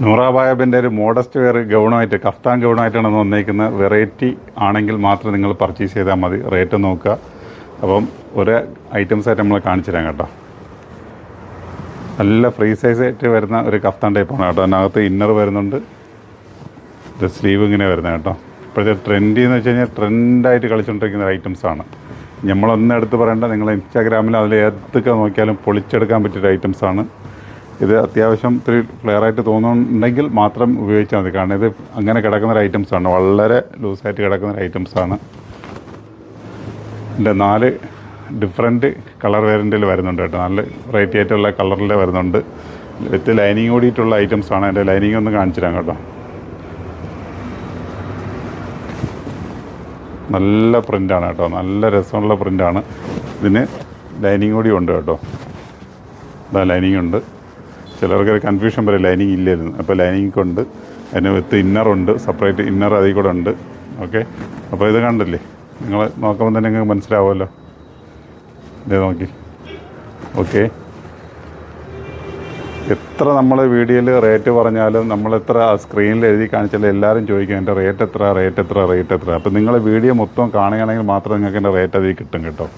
നൂറാബായബിൻ്റെ ഒരു modest wear ഗൗണമായിട്ട് kaftan ഗൗണമായിട്ടാണ് വന്നേക്കുന്നത്. Variety ആണെങ്കിൽ മാത്രം നിങ്ങൾ പർച്ചേസ് ചെയ്താൽ മതി. റേറ്റ് നോക്കുക. അപ്പം ഒരു ഐറ്റംസായിട്ട് നമ്മൾ കാണിച്ചു തരാം കേട്ടോ. നല്ല ഫ്രീ സൈസായിട്ട് വരുന്ന ഒരു കഫ്താൻ ടൈപ്പാണ് കേട്ടോ. അതിനകത്ത് ഇന്നർ വരുന്നുണ്ട്, ഇത് സ്ലീവ് ഇങ്ങനെ വരുന്നത് കേട്ടോ. ഇപ്പോഴത്തെ ട്രെൻഡ് എന്ന് വെച്ച് കഴിഞ്ഞാൽ ട്രെൻഡായിട്ട് കളിച്ചുകൊണ്ടിരിക്കുന്ന ഐറ്റംസാണ്. നമ്മളൊന്നും എടുത്ത് പറയേണ്ട, നിങ്ങൾ ഇൻസ്റ്റാഗ്രാമിൽ അതിൽ ഏതൊക്കെ നോക്കിയാലും പൊളിച്ചെടുക്കാൻ പറ്റിയ ഐറ്റംസാണ്. ഇത് അത്യാവശ്യം ഇത്തിരി ഫ്ലെയറായിട്ട് തോന്നുന്നുണ്ടെങ്കിൽ മാത്രം ഉപയോഗിച്ചാൽ മതി. കാരണം ഇത് അങ്ങനെ കിടക്കുന്ന ഒരു ഐറ്റംസാണ്, വളരെ ലൂസായിട്ട് കിടക്കുന്ന ഒരു ഐറ്റംസാണ്. ഇതിൻ്റെ 4 ഡിഫറെൻറ്റ് കളർ വേരിയൻറ്റിൽ വരുന്നുണ്ട് കേട്ടോ. നല്ല വെറൈറ്റി ആയിട്ടുള്ള കളറിൽ വരുന്നുണ്ട്. വിത്ത് ലൈനിങ് കൂടിയിട്ടുള്ള ഐറ്റംസാണ്. അതിൻ്റെ ലൈനിങ് ഒന്ന് കാണിച്ചു തരാം കേട്ടോ. നല്ല പ്രിൻ്റാണ് കേട്ടോ, നല്ല രസമുള്ള പ്രിൻ്റാണ്. ഇതിന് ലൈനിങ് കൂടി ഉണ്ട് കേട്ടോ. ഇതാ ലൈനിങ് ഉണ്ട്. ചിലർക്കൊരു കൺഫ്യൂഷൻ വരെ ലൈനിങ് ഇല്ലായിരുന്നു. അപ്പോൾ ലൈനിങ് ഉണ്ട്. അതിന് വിത്ത് ഇന്നറുണ്ട്, സെപ്പറേറ്റ് ഇന്നർ അതിൽ കൂടെ ഉണ്ട്. ഓക്കെ, അപ്പോൾ ഇത് കണ്ടില്ലേ, നിങ്ങൾ നോക്കുമ്പോൾ തന്നെ നിങ്ങൾക്ക് മനസ്സിലാവുമല്ലോ. ഇത് നോക്കി. ഓക്കെ, എത്ര നമ്മൾ വീഡിയോയിൽ റേറ്റ് പറഞ്ഞാലും നമ്മളെത്ര സ്ക്രീനിൽ എഴുതി കാണിച്ചാലും എല്ലാവരും ചോദിക്കും എൻ്റെ റേറ്റ് എത്ര, റേറ്റ് എത്ര, റേറ്റ് എത്ര. അപ്പോൾ നിങ്ങൾ വീഡിയോ മൊത്തം കാണുകയാണെങ്കിൽ മാത്രം നിങ്ങൾക്ക് എൻ്റെ റേറ്റ് അതിൽ കിട്ടും കേട്ടോ.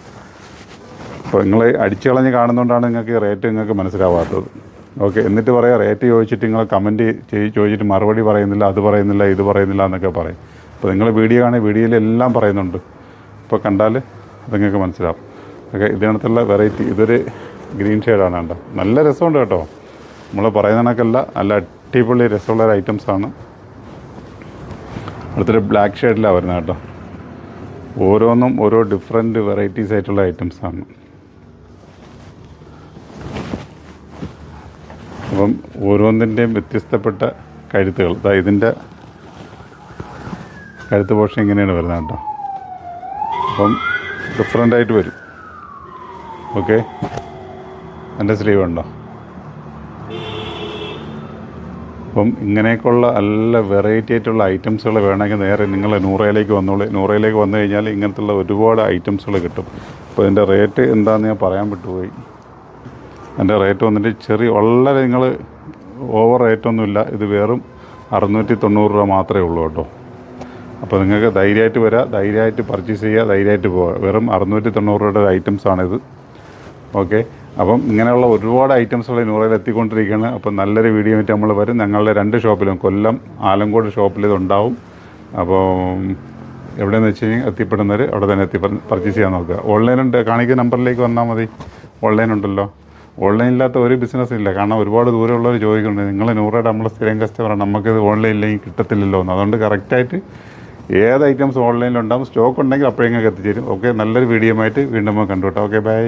അപ്പോൾ നിങ്ങൾ അടിച്ചു കളഞ്ഞ് കാണുന്നതുകൊണ്ടാണ് നിങ്ങൾക്ക് റേറ്റ് നിങ്ങൾക്ക് മനസ്സിലാവാത്തത്. ഓക്കെ, എന്നിട്ട് പറയാം റേറ്റ് ചോദിച്ചിട്ട് നിങ്ങൾ കമൻറ്റ് ചോദിച്ചിട്ട് മറുപടി പറയുന്നില്ല, അത് പറയുന്നില്ല, ഇത് പറയുന്നില്ല എന്നൊക്കെ പറയും. അപ്പോൾ നിങ്ങൾ വീഡിയോ കാണുക, വീഡിയോയിലെല്ലാം പറയുന്നുണ്ട്. ഇപ്പോൾ കണ്ടാൽ അത് നിങ്ങൾക്ക് മനസ്സിലാവും. ഓക്കെ, ഇതിനകത്തുള്ള വെറൈറ്റി ഇതൊരു ഗ്രീൻ ഷെയ്ഡാണ് കേട്ടോ. നല്ല രസമുണ്ട് കേട്ടോ. നമ്മൾ പറയുന്ന കണക്കല്ല, നല്ല അടിപൊളി രസമുള്ള ഒരു ഐറ്റംസാണ്. അടുത്തൊരു ബ്ലാക്ക് ഷെയ്ഡിലാണ് വരുന്നത് കേട്ടോ. ഓരോന്നും ഓരോ ഡിഫറെൻറ്റ് വെറൈറ്റീസ് ആയിട്ടുള്ള ഐറ്റംസാണ്. അപ്പം ഓരോന്നിൻ്റെയും വ്യത്യസ്തപ്പെട്ട കഴുത്തുകൾ. ഇതിൻ്റെ കഴുത്ത് പോർഷൻ ഇങ്ങനെയാണ് വരുന്നത് കേട്ടോ. അപ്പം ഡിഫറെൻ്റായിട്ട് വരും. ഓക്കെ, എൻ്റെ സ്ലീവ് ഉണ്ടോ. അപ്പം ഇങ്ങനെയൊക്കെയുള്ള നല്ല വെറൈറ്റി ആയിട്ടുള്ള ഐറ്റംസുകൾ വേണമെങ്കിൽ നേരെ നിങ്ങൾ നൂറയിലേക്ക് വന്നോളൂ. നൂറയിലേക്ക് വന്നു കഴിഞ്ഞാൽ ഇങ്ങനത്തുള്ള ഒരുപാട് ഐറ്റംസുകൾ കിട്ടും. അപ്പോൾ ഇതിൻ്റെ റേറ്റ് എന്താണെന്ന് ഞാൻ പറയാൻ വിട്ടുപോയി. എൻ്റെ റേറ്റ് വന്നിട്ട് വളരെ നിങ്ങൾ ഓവർ റേറ്റൊന്നുമില്ല. ഇത് വെറും 690 രൂപ മാത്രമേ ഉള്ളൂ കേട്ടോ. അപ്പോൾ നിങ്ങൾക്ക് ധൈര്യമായിട്ട് വരാം, ധൈര്യമായിട്ട് പർച്ചേസ് ചെയ്യുക, ധൈര്യമായിട്ട് പോവുക. വെറും 690 രൂപയുടെ ഐറ്റംസാണിത്. ഓക്കെ, അപ്പം ഇങ്ങനെയുള്ള ഒരുപാട് ഐറ്റംസുകൾ നൂറയിൽ എത്തിക്കൊണ്ടിരിക്കുകയാണ്. അപ്പം നല്ലൊരു വീഡിയോ ആയിട്ട് നമ്മൾ വരും. ഞങ്ങളുടെ 2 ഷോപ്പിലും, കൊല്ലം ആലങ്കോട് ഷോപ്പിൽ ഇതുണ്ടാവും. അപ്പോൾ എവിടെയെന്ന് വെച്ച് കഴിഞ്ഞാൽ എത്തിപ്പെടുന്നവർ അവിടെ തന്നെ പർച്ചേസ് ചെയ്യാൻ നോക്കുക. ഓൺലൈനുണ്ട്, കാണിക്കുന്ന നമ്പറിലേക്ക് വന്നാൽ മതി. ഓൺലൈൻ ഉണ്ടല്ലോ. ഓൺലൈൻ ഇല്ലാത്ത ഒരു ബിസിനസ്സും ഇല്ല. കാരണം ഒരുപാട് ദൂരമുള്ളവർ ചോദിക്കുന്നുണ്ട്, നിങ്ങൾ നൂറയുടെ നമ്മൾ സ്ഥിരം കസ്റ്റമറാണ്, നമുക്കിത് ഓൺലൈൻ ഇല്ലെങ്കിൽ കിട്ടത്തില്ലല്ലോ എന്ന്. അതുകൊണ്ട് കറക്റ്റായിട്ട് ഏത് ഐറ്റംസ് ഓൺലൈനിലുണ്ടാകും, സ്റ്റോക്ക് ഉണ്ടെങ്കിൽ അപ്പോഴെങ്ങൾക്ക് എത്തിച്ചേരും. ഓക്കെ, നല്ലൊരു വീഡിയോ ആയിട്ട് വീണ്ടും കണ്ടുവിട്ടാം. Okay, by.